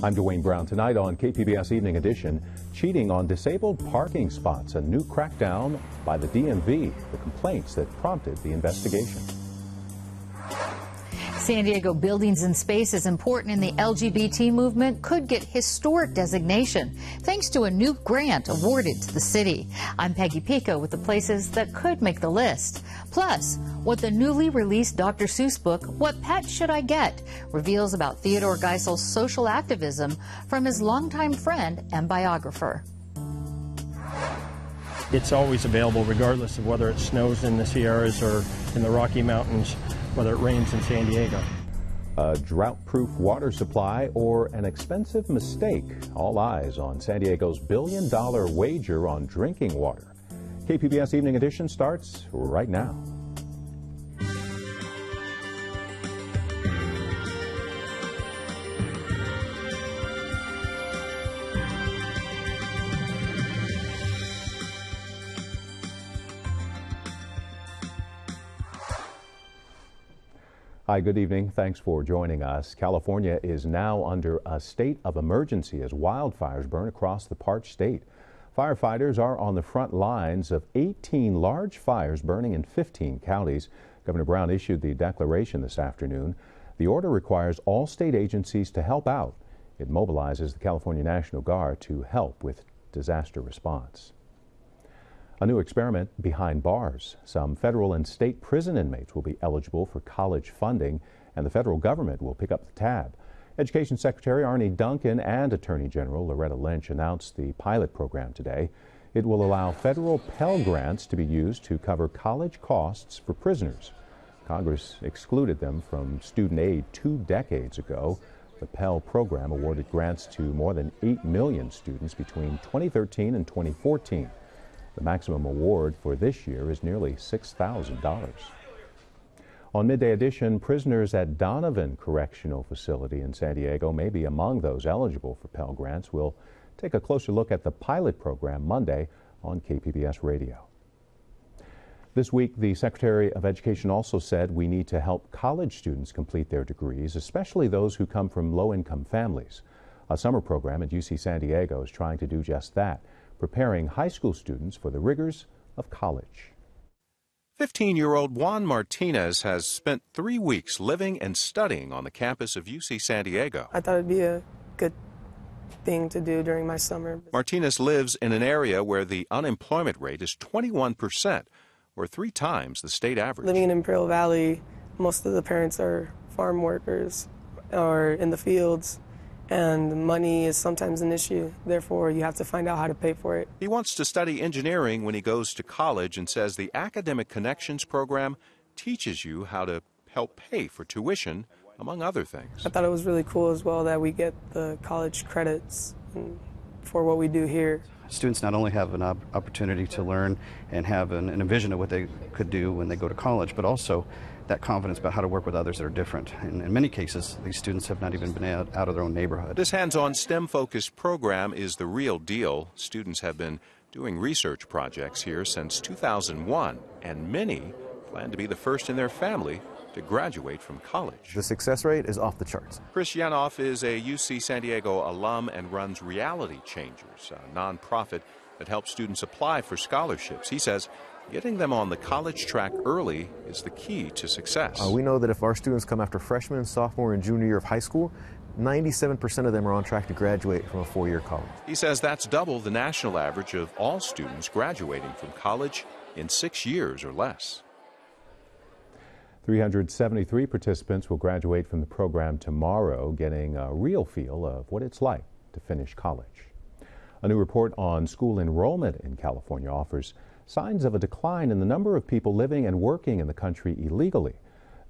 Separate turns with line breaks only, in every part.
I'm Dwayne Brown. Tonight on KPBS Evening Edition, cheating on disabled parking spots, a new crackdown by the DMV, the complaints that prompted the investigation.
San Diego Buildings and Spaces, important in the LGBT movement, could get historic designation thanks to a new grant awarded to the city. I'm Peggy Pico with the places that could make the list. Plus, what the newly released Dr. Seuss book, What Pet Should I Get?, reveals about Theodore Geisel's social activism from his longtime friend and biographer.
It's always available regardless of whether it snows in the Sierras or in the Rocky Mountains, whether it rains in San Diego.
A drought-proof water supply or an expensive mistake? All eyes on San Diego's billion-dollar wager on drinking water. KPBS Evening Edition starts right now. Hi, good evening. Thanks for joining us. California is now under a state of emergency as wildfires burn across the parched state. Firefighters are on the front lines of 18 large fires burning in 15 counties. Governor Brown issued the declaration this afternoon. The order requires all state agencies to help out. It mobilizes the California National Guard to help with disaster response. A new experiment behind bars. Some federal and state prison inmates will be eligible for college funding, and the federal government will pick up the tab. Education Secretary Arne Duncan and Attorney General Loretta Lynch announced the pilot program today. It will allow federal Pell Grants to be used to cover college costs for prisoners. Congress excluded them from student aid 2 decades ago. The Pell program awarded grants to more than 8 million students between 2013 and 2014. The maximum award for this year is nearly $6,000. On Midday Edition, prisoners at Donovan Correctional Facility in San Diego may be among those eligible for Pell Grants. We'll take a closer look at the pilot program Monday on KPBS Radio. This week, the Secretary of Education also said we need to help college students complete their degrees, especially those who come from low-income families. A summer program at UC San Diego is trying to do just that, preparing high school students for the rigors of college.
15-year-old Juan Martinez has spent 3 weeks living and studying on the campus of UC San Diego.
I thought it'd be a good thing to do during my summer.
Martinez lives in an area where the unemployment rate is 21%, or 3 times the state average.
Living in Imperial Valley, most of the parents are farm workers or in the fields, and money is sometimes an issue. Therefore, you have to find out how to pay for it.
He wants to study engineering when he goes to college and says the Academic Connections program teaches you how to help pay for tuition, among other things.
I thought it was really cool as well that we get the college credits for what we do here.
Students not only have an opportunity to learn and have a vision of what they could do when they go to college, but also that confidence about how to work with others that are different. And in many cases, these students have not even been out of their own neighborhood.
This hands-on STEM-focused program is the real deal. Students have been doing research projects here since 2001, and many plan to be the first in their family to graduate from college.
The success rate is off the charts.
Chris Yanoff is a UC San Diego alum and runs Reality Changers, a nonprofit that helps students apply for scholarships. He says getting them on the college track early is the key to success.
We know that if our students come after freshman, sophomore, and junior year of high school, 97% of them are on track to graduate from a 4-year college.
He says that's double the national average of all students graduating from college in 6 years or less.
373 participants will graduate from the program tomorrow, getting a real feel of what it's like to finish college. A new report on school enrollment in California offers signs of a decline in the number of people living and working in the country illegally.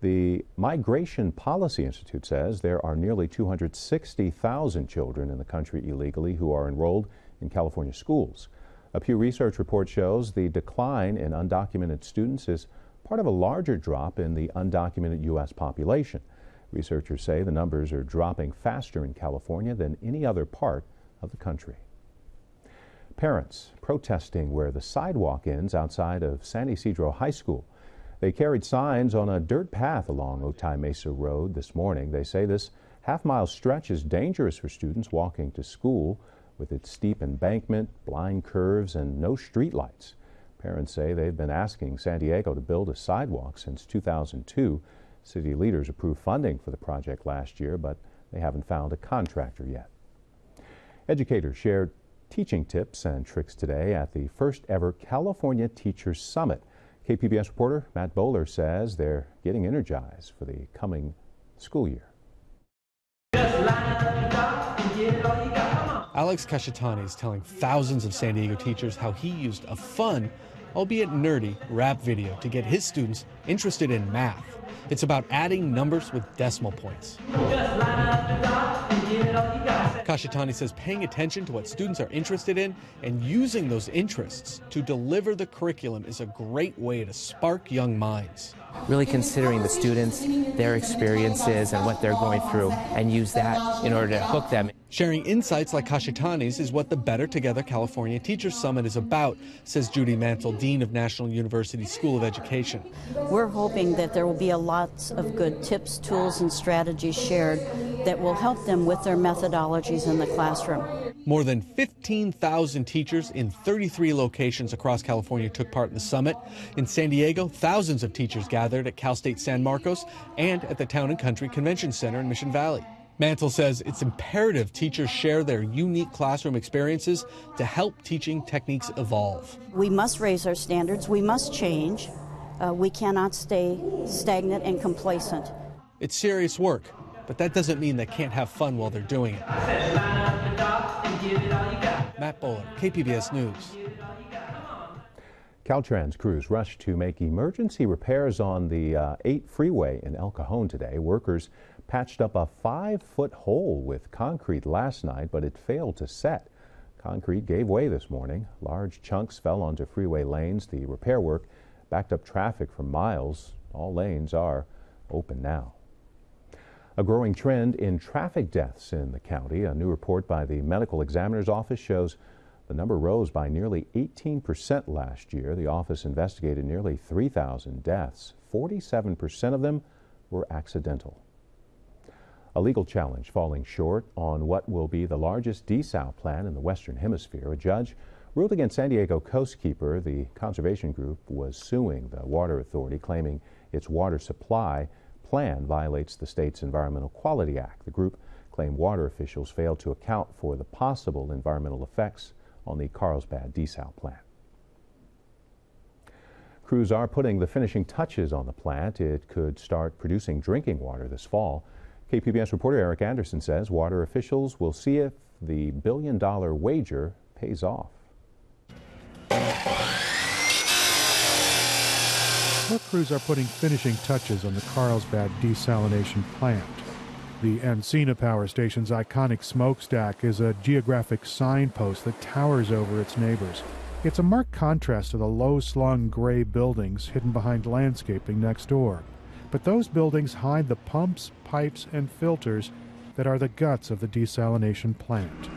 The Migration Policy Institute says there are nearly 260,000 children in the country illegally who are enrolled in California schools. A Pew Research report shows the decline in undocumented students is part of a larger drop in the undocumented U.S. population. Researchers say the numbers are dropping faster in California than any other part of the country. Parents protesting where the sidewalk ends outside of San Ysidro High School. They carried signs on a dirt path along Otay Mesa Road this morning. They say this half-mile stretch is dangerous for students walking to school with its steep embankment, blind curves, and no streetlights. Parents say they've been asking San Diego to build a sidewalk since 2002. City leaders approved funding for the project last year, but they haven't found a contractor yet. Educators shared teaching tips and tricks today at the first ever California Teachers Summit. KPBS reporter Matt Bowler says they're getting energized for the coming school year.
Alex Cacciatani is telling thousands of San Diego teachers how he used a fun, albeit nerdy, rap video to get his students interested in math. It's about adding numbers with decimal points. Cacciatani says paying attention to what students are interested in and using those interests to deliver the curriculum is a great way to spark young minds.
Really considering the students, their experiences, and what they're going through, and use that in order to hook them.
Sharing insights like Cacciatani's is what the Better Together California Teachers Summit is about, says Judy Mantle, Dean of National University School of Education.
We're hoping that there will be a lot of good tips, tools, and strategies shared that will help them with their methodologies in the classroom.
More than 15,000 teachers in 33 locations across California took part in the summit. In San Diego, thousands of teachers gathered at Cal State San Marcos and at the Town and Country Convention Center in Mission Valley. Mantle says it's imperative teachers share their unique classroom experiences to help teaching techniques evolve.
We must raise our standards. We must change. We cannot stay stagnant and complacent.
It's serious work, but that doesn't mean they can't have fun while they're doing it. Matt Bowler, KPBS News.
Caltrans crews rushed to make emergency repairs on the 8 freeway in El Cajon today. Workers patched up a 5-foot hole with concrete last night, but it failed to set. Concrete gave way this morning. Large chunks fell onto freeway lanes. The repair work backed up traffic for miles. All lanes are open now. A growing trend in traffic deaths in the county. A new report by the Medical Examiner's Office shows the number rose by nearly 18% last year. The office investigated nearly 3,000 deaths. 47% of them were accidental. A legal challenge falling short on what will be the largest desal plant in the Western Hemisphere. A judge ruled against San Diego Coastkeeper. The conservation group was suing the Water Authority, claiming its water supply plan violates the state's Environmental Quality Act. The group claimed water officials failed to account for the possible environmental effects on the Carlsbad desal plant. Crews are putting the finishing touches on the plant. It could start producing drinking water this fall. KPBS reporter Eric Anderson says water officials will see if the billion-dollar wager pays off.
Work crews are putting finishing touches on the Carlsbad desalination plant. The Encina Power Station's iconic smokestack is a geographic signpost that towers over its neighbors. It's a marked contrast to the low-slung gray buildings hidden behind landscaping next door. But those buildings hide the pumps, pipes, and filters that are the guts of the desalination plant.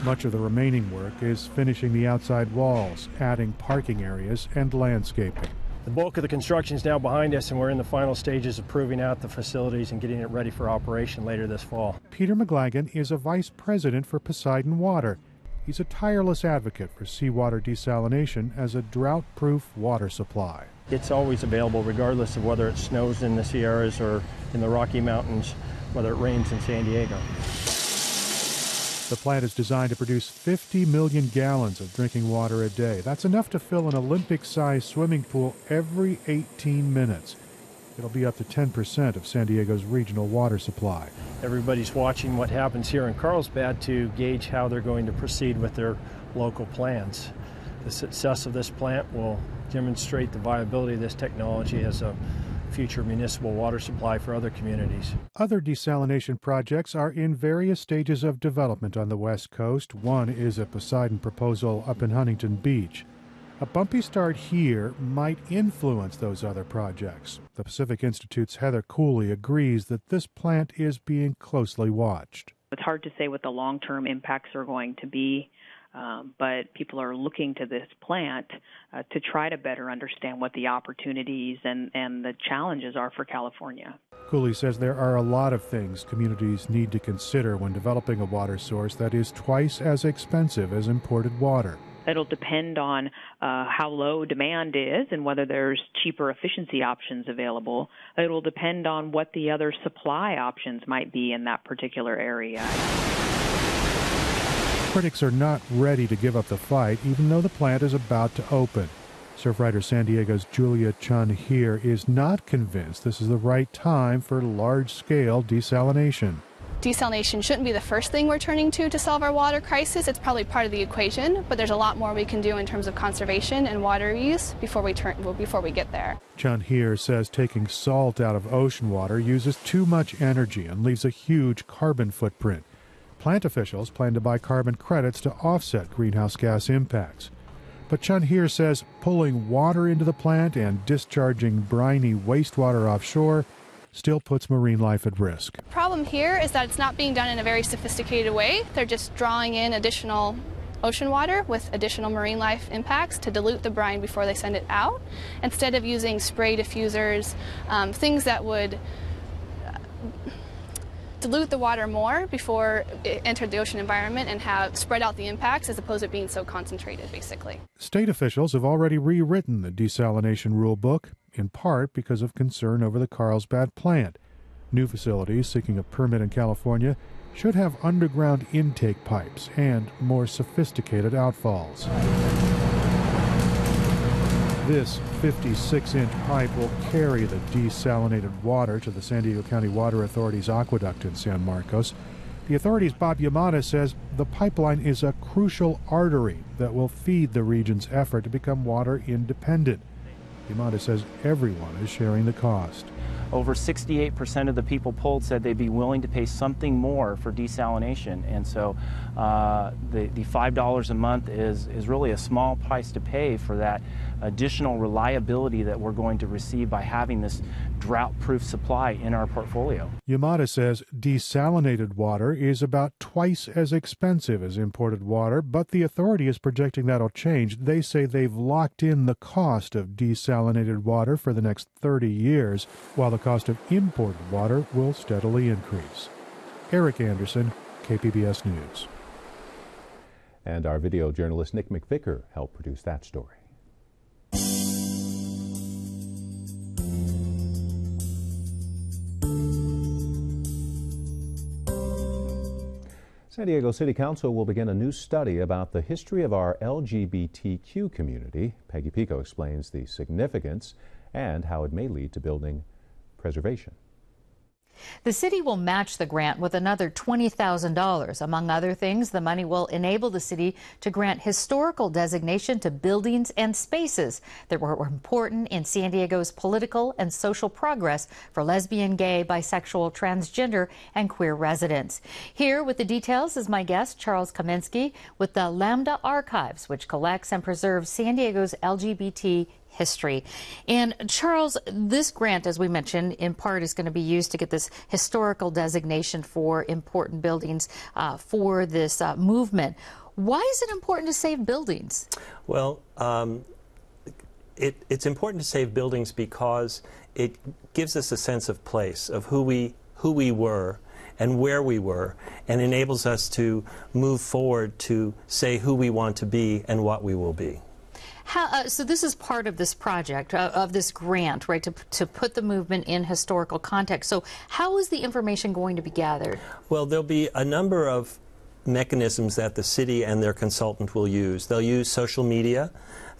Much of the remaining work is finishing the outside walls, adding parking areas and landscaping.
The bulk of the construction is now behind us, and we're in the final stages of proving out the facilities and getting it ready for operation later this fall.
Peter McGlagan is a vice president for Poseidon Water. He's a tireless advocate for seawater desalination as a drought-proof water supply.
It's always available regardless of whether it snows in the Sierras or in the Rocky Mountains, whether it rains in San Diego.
The plant is designed to produce 50 million gallons of drinking water a day. That's enough to fill an Olympic-sized swimming pool every 18 minutes. It'll be up to 10% of San Diego's regional water supply.
Everybody's watching what happens here in Carlsbad to gauge how they're going to proceed with their local plans. The success of this plant will demonstrate the viability of this technology as a future municipal water supply for other communities.
Other desalination projects are in various stages of development on the West Coast. One is a Poseidon proposal up in Huntington Beach. A bumpy start here might influence those other projects. The Pacific Institute's Heather Cooley agrees that this plant is being closely watched.
It's hard to say what the long-term impacts are going to be. But people are looking to this plant to try to better understand what the opportunities and the challenges are for California.
Cooley says there are a lot of things communities need to consider when developing a water source that is twice as expensive as imported water.
It'll depend on how low demand is and whether there's cheaper efficiency options available. It will depend on what the other supply options might be in that particular area.
Critics are not ready to give up the fight, even though the plant is about to open. Surfrider San Diego's Julia Chun here is not convinced this is the right time for large-scale desalination.
Desalination shouldn't be the first thing we're turning to solve our water crisis. It's probably part of the equation, but there's a lot more we can do in terms of conservation and water use before we get there.
Chun here says taking salt out of ocean water uses too much energy and leaves a huge carbon footprint. Plant officials plan to buy carbon credits to offset greenhouse gas impacts. But Chun here says pulling water into the plant and discharging briny wastewater offshore still puts marine life at risk.
The problem here is that it's not being done in a very sophisticated way. They're just drawing in additional ocean water with additional marine life impacts to dilute the brine before they send it out, instead of using spray diffusers, things that would dilute the water more before it entered the ocean environment and have spread out the impacts as opposed to it being so concentrated, basically.
State officials have already rewritten the desalination rule book, in part because of concern over the Carlsbad plant. New facilities seeking a permit in California should have underground intake pipes and more sophisticated outfalls. This 56-inch pipe will carry the desalinated water to the San Diego County Water Authority's aqueduct in San Marcos. The authority's Bob Yamada says the pipeline is a crucial artery that will feed the region's effort to become water independent. Yamada says everyone is sharing the cost.
Over 68% of the people polled said they'd be willing to pay something more for desalination, and so the $5 a month is really a small price to pay for that additional reliability that we're going to receive by having this drought-proof supply in our portfolio.
Yamada says desalinated water is about twice as expensive as imported water, but the authority is projecting that'll change. They say they've locked in the cost of desalinated water for the next 30 years, while the cost of imported water will steadily increase. Eric Anderson, KPBS News.
And our video journalist Nick McVicker helped produce that story. San Diego City Council will begin a new study about the history of our LGBTQ community. Peggy Pico explains the significance and how it may lead to building preservation.
The city will match the grant with another $20,000. Among other things, the money will enable the city to grant historical designation to buildings and spaces that were important in San Diego's political and social progress for lesbian, gay, bisexual, transgender, and queer residents. Here with the details is my guest, Charles Kaminsky, with the Lambda Archives, which collects and preserves San Diego's LGBT history. And Charles, this grant, as we mentioned, in part is going to be used to get this historical designation for important buildings for this movement. Why is it important to save buildings?
Well, it's important to save buildings because it gives us a sense of place, of who we were and where we were, and enables us to move forward to say who we want to be and what we will be.
So this is part of this project, of this grant, right, to put the movement in historical context. So how is the information going to be gathered?
Well, there'll be a number of mechanisms that the city and their consultant will use. They'll use social media.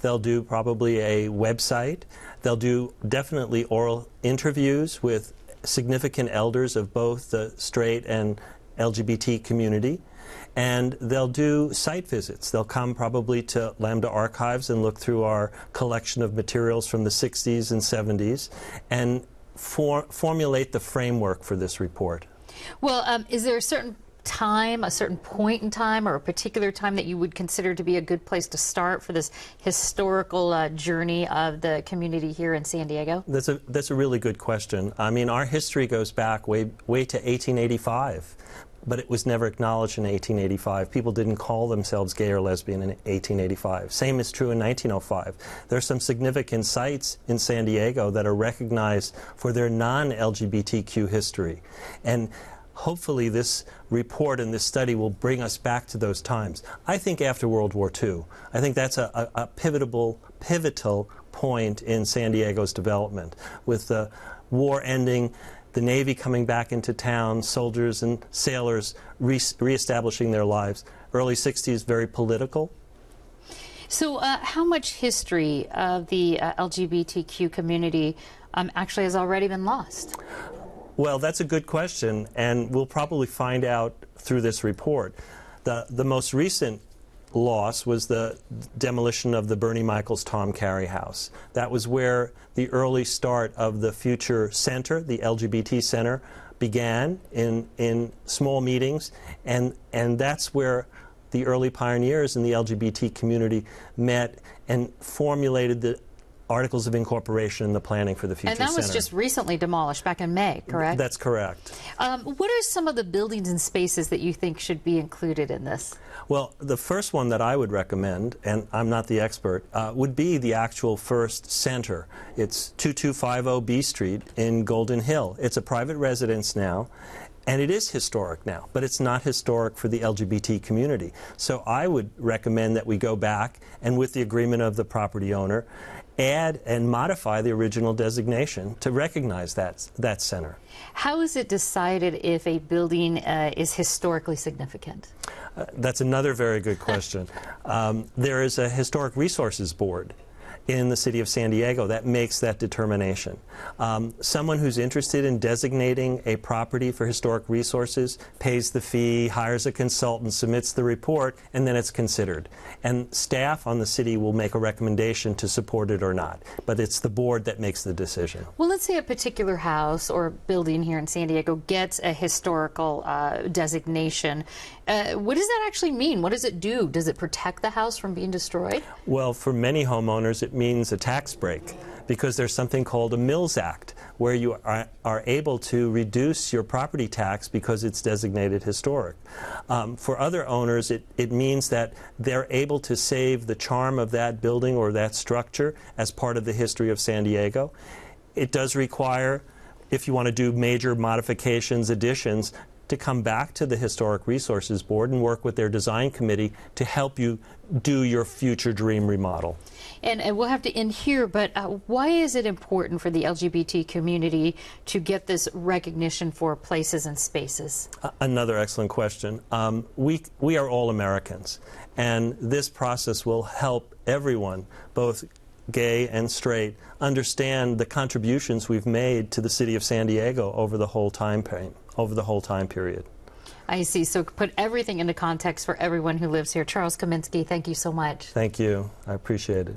They'll do probably a website. They'll do definitely oral interviews with significant elders of both the straight and LGBT community. And they'll do site visits. They'll come probably to Lambda Archives and look through our collection of materials from the 60s and 70s and formulate the framework for this report.
Well, is there a certain time, a certain point in time, or a particular time that you would consider to be a good place to start for this historical journey of the community here in San Diego?
That's a really good question. I mean, our history goes back way to 1885. but it was never acknowledged in 1885. People didn't call themselves gay or lesbian in 1885. Same is true in 1905. There are some significant sites in San Diego that are recognized for their non-LGBTQ history. And hopefully this report and this study will bring us back to those times. I think after World War II, I think that's a pivotal point in San Diego's development. With the war ending, the Navy coming back into town, soldiers and sailors reestablishing their lives. Early 60s, very political.
So how much history of the LGBTQ community actually has already been lost?
Well, that's a good question, and we'll probably find out through this report. The most recent loss was the demolition of the Bernie Michaels Tom Carey house. That was where the early start of the future center, the LGBT center, began in small meetings, and that's where the early pioneers in the LGBT community met and formulated the Articles of Incorporation and the planning for the future center.
And that was just recently demolished back in May, correct?
That's correct.
What are some of the buildings and spaces that you think should be included in this?
Well, the first one that I would recommend, and I'm not the expert, would be the actual first center. It's 2250 B Street in Golden Hill. It's a private residence now, and it is historic now, but it's not historic for the LGBT community. So I would recommend that we go back and, with the agreement of the property owner, add and modify the original designation to recognize that center.
How is it decided if a building is historically significant?
That's another very good question. There is a Historic Resources Board in the city of San Diego that makes that determination. Someone who's interested in designating a property for historic resources pays the fee, hires a consultant, submits the report, and then it's considered. And staff on the city will make a recommendation to support it or not. But it's the board that makes the decision.
Well, let's say a particular house or building here in San Diego gets a historical designation. What does that actually mean? What does it do? Does it protect the house from being destroyed?
Well, for many homeowners, it means a tax break, because there's something called a Mills Act, where you are able to reduce your property tax because it's designated historic. For other owners, it means that they're able to save the charm of that building or that structure as part of the history of San Diego. It does require, if you want to do major modifications, additions, to come back to the Historic Resources Board and work with their design committee to help you do your future dream remodel.
And we'll have to end here, but why is it important for the LGBT community to get this recognition for places and spaces?
Another excellent question. We are all Americans, and this process will help everyone, both gay and straight, understand the contributions we've made to the city of San Diego over the whole time period.
I see. So put everything into context for everyone who lives here. Charles Kaminsky, thank you so much.
Thank you. I appreciate it.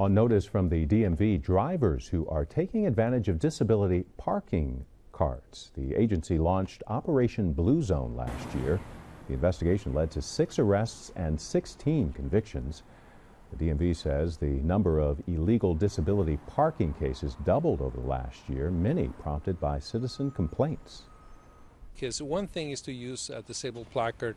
On notice from the DMV, drivers who are taking advantage of disability parking cards. The agency launched Operation Blue Zone last year. The investigation led to 6 arrests and 16 convictions. The DMV says the number of illegal disability parking cases doubled over the last year, many prompted by citizen complaints.
Because one thing is to use a disabled placard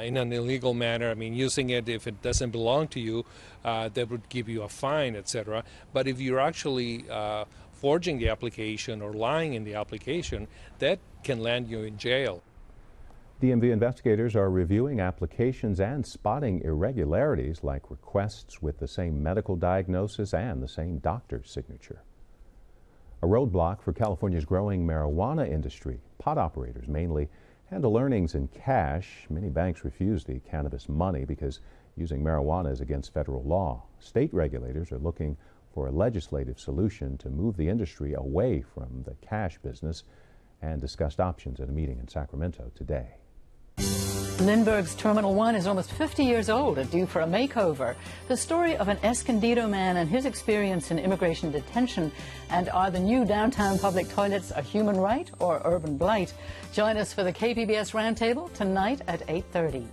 in an illegal manner. I mean, using it if it doesn't belong to you, that would give you a fine, etc. But if you're actually forging the application or lying in the application, that can land you in jail.
DMV investigators are reviewing applications and spotting irregularities like requests with the same medical diagnosis and the same doctor's signature. A roadblock for California's growing marijuana industry. Pot operators mainly handle earnings in cash. Many banks refuse the cannabis money because using marijuana is against federal law. State regulators are looking for a legislative solution to move the industry away from the cash business and discussed options at a meeting in Sacramento today.
Lindbergh's Terminal 1 is almost 50 years old and due for a makeover. The story of an Escondido man and his experience in immigration detention. And are the new downtown public toilets a human right or urban blight? Join us for the KPBS Roundtable tonight at 8:30.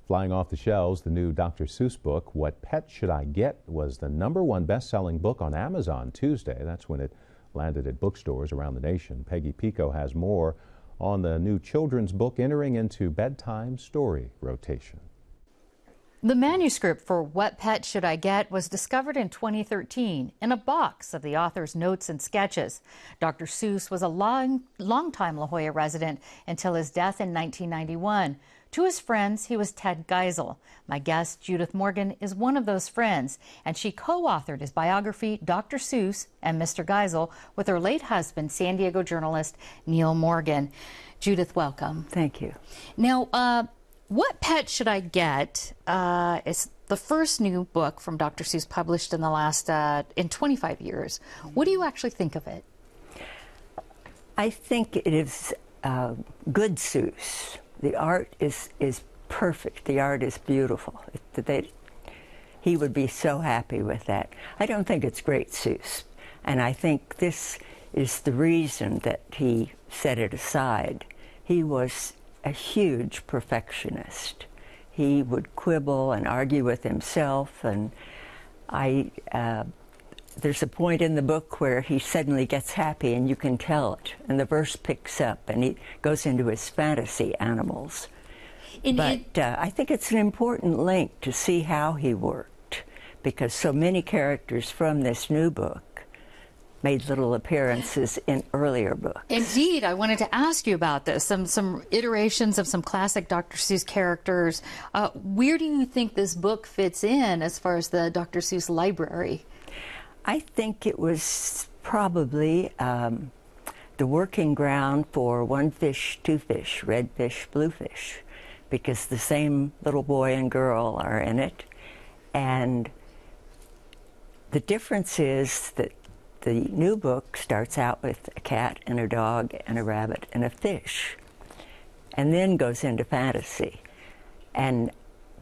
Flying off the shelves, the new Dr. Seuss book, What Pet Should I Get?, was the #1 best-selling book on Amazon Tuesday. That's when it landed at bookstores around the nation. Peggy Pico has more on the new children's book entering into bedtime story rotation.
The manuscript for What Pet Should I Get was discovered in 2013 in a box of the author's notes and sketches. Dr. Seuss was a long-time La Jolla resident until his death in 1991. To his friends, he was Ted Geisel. My guest, Judith Morgan, is one of those friends, and she co-authored his biography, Dr. Seuss and Mr. Geisel, with her late husband, San Diego journalist Neil Morgan. Judith, welcome.
Thank you.
Now, What Pet Should I Get is the first new book from Dr. Seuss published in the last, in 25 years. What do you actually think of it?
I think it is good Seuss. The art is perfect. The art is beautiful. He would be so happy with that. I don't think it's great Seuss. And I think this is the reason that he set it aside. He was a huge perfectionist. He would quibble and argue with himself, and there's a point in the book where he suddenly gets happy and you can tell it, and the verse picks up and he goes into his fantasy animals. I think it's an important link to see how he worked, because so many characters from this new book made little appearances in earlier books.
Indeed, I wanted to ask you about this. Some iterations of some classic Dr. Seuss characters. Where do you think this book fits in as far as the Dr. Seuss library?
I think it was probably the working ground for One Fish, Two Fish, Red Fish, Blue Fish, because the same little boy and girl are in it. And the difference is that the new book starts out with a cat and a dog and a rabbit and a fish, and then goes into fantasy. And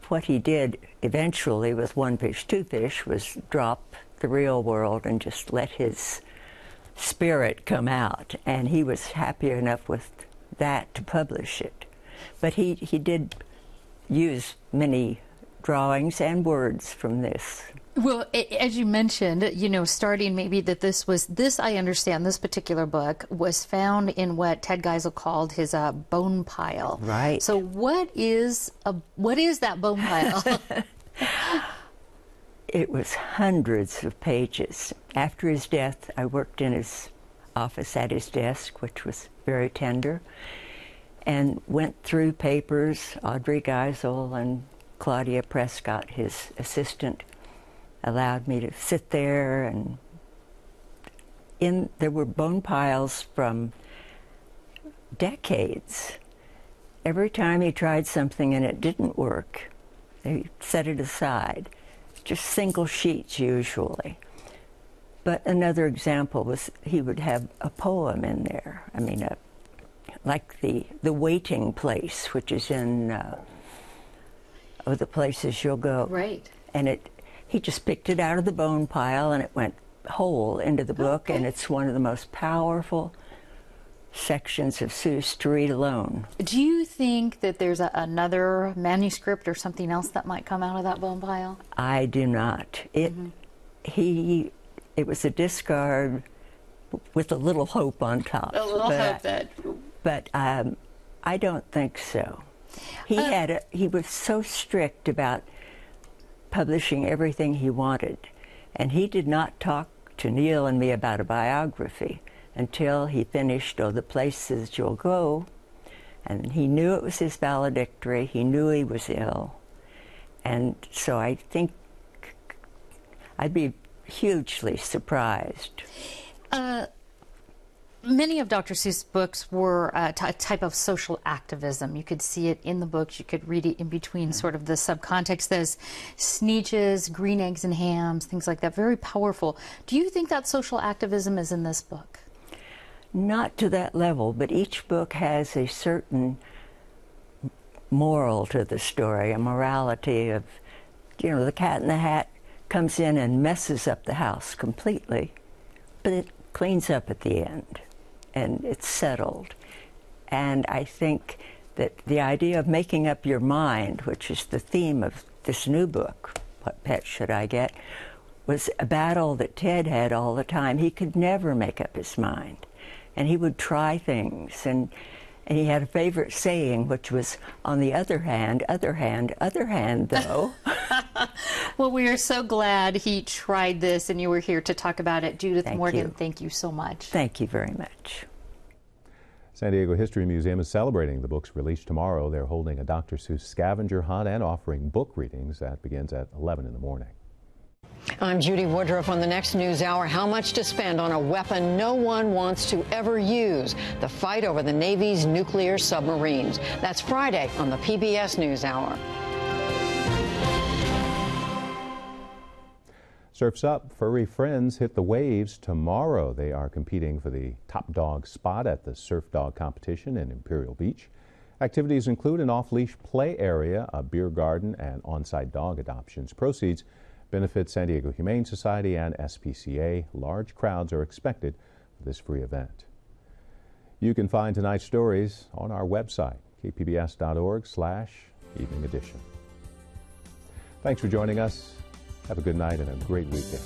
what he did eventually with One Fish, Two Fish was drop the real world and just let his spirit come out. And he was happy enough with that to publish it. But he did use many drawings and words from this.
Well, as you mentioned, you know, starting maybe that I understand this particular book was found in what Ted Geisel called his bone pile.
Right.
So what is that bone pile?
It was hundreds of pages. After his death, I worked in his office at his desk, which was very tender, and went through papers. Audrey Geisel and Claudia Prescott, his assistant, allowed me to sit there, and there were bone piles from decades. Every time he tried something and it didn't work, they set it aside. Just single sheets usually. But another example was he would have a poem in there. I mean, like the Waiting Place, which is in The Places You'll Go.
Right.
And he just picked it out of the bone pile and it went whole into the book, and it's one of the most powerful sections of Seuss to read alone.
Do you think that there's another manuscript or something else that might come out of that bone pile?
I do not. It was a discard with a little hope on top.
A little hope that.
But I don't think so. He was so strict about publishing everything he wanted, and he did not talk to Neil and me about a biography until he finished The Places You'll Go, and he knew it was his valedictory. He knew he was ill, and so I think I'd be hugely surprised.
Many of Dr. Seuss' books were a type of social activism. You could see it in the books. You could read it in between sort of the subcontext. There's Sneetches, Green Eggs and Hams, things like that. Very powerful. Do you think that social activism is in this book?
Not to that level, but each book has a certain moral to the story, a morality of, the Cat in the Hat comes in and messes up the house completely, but it cleans up at the end, and it's settled. And I think that the idea of making up your mind, which is the theme of this new book, What Pet Should I Get, was a battle that Ted had all the time. He could never make up his mind, and he would try things, and he had a favorite saying, which was, on the other hand, though.
Well, we are so glad he tried this and you were here to talk about it. Judith Morgan, thank you so much.
Thank you very much.
San Diego History Museum is celebrating the book's release tomorrow. They're holding a Dr. Seuss scavenger hunt and offering book readings. That begins at 11 in the morning.
I'm Judy Woodruff on the next News Hour. How much to spend on a weapon no one wants to ever use? The fight over the Navy's nuclear submarines. That's Friday on the PBS News Hour.
Surf's Up furry friends hit the waves tomorrow. They are competing for the top dog spot at the Surf Dog competition in Imperial Beach. Activities include an off-leash play area, a beer garden, and on-site dog adoptions. Proceeds benefit San Diego Humane Society and SPCA. Large crowds are expected for this free event. You can find tonight's stories on our website, kpbs.org/evening edition. Thanks for joining us. Have a good night and a great weekend.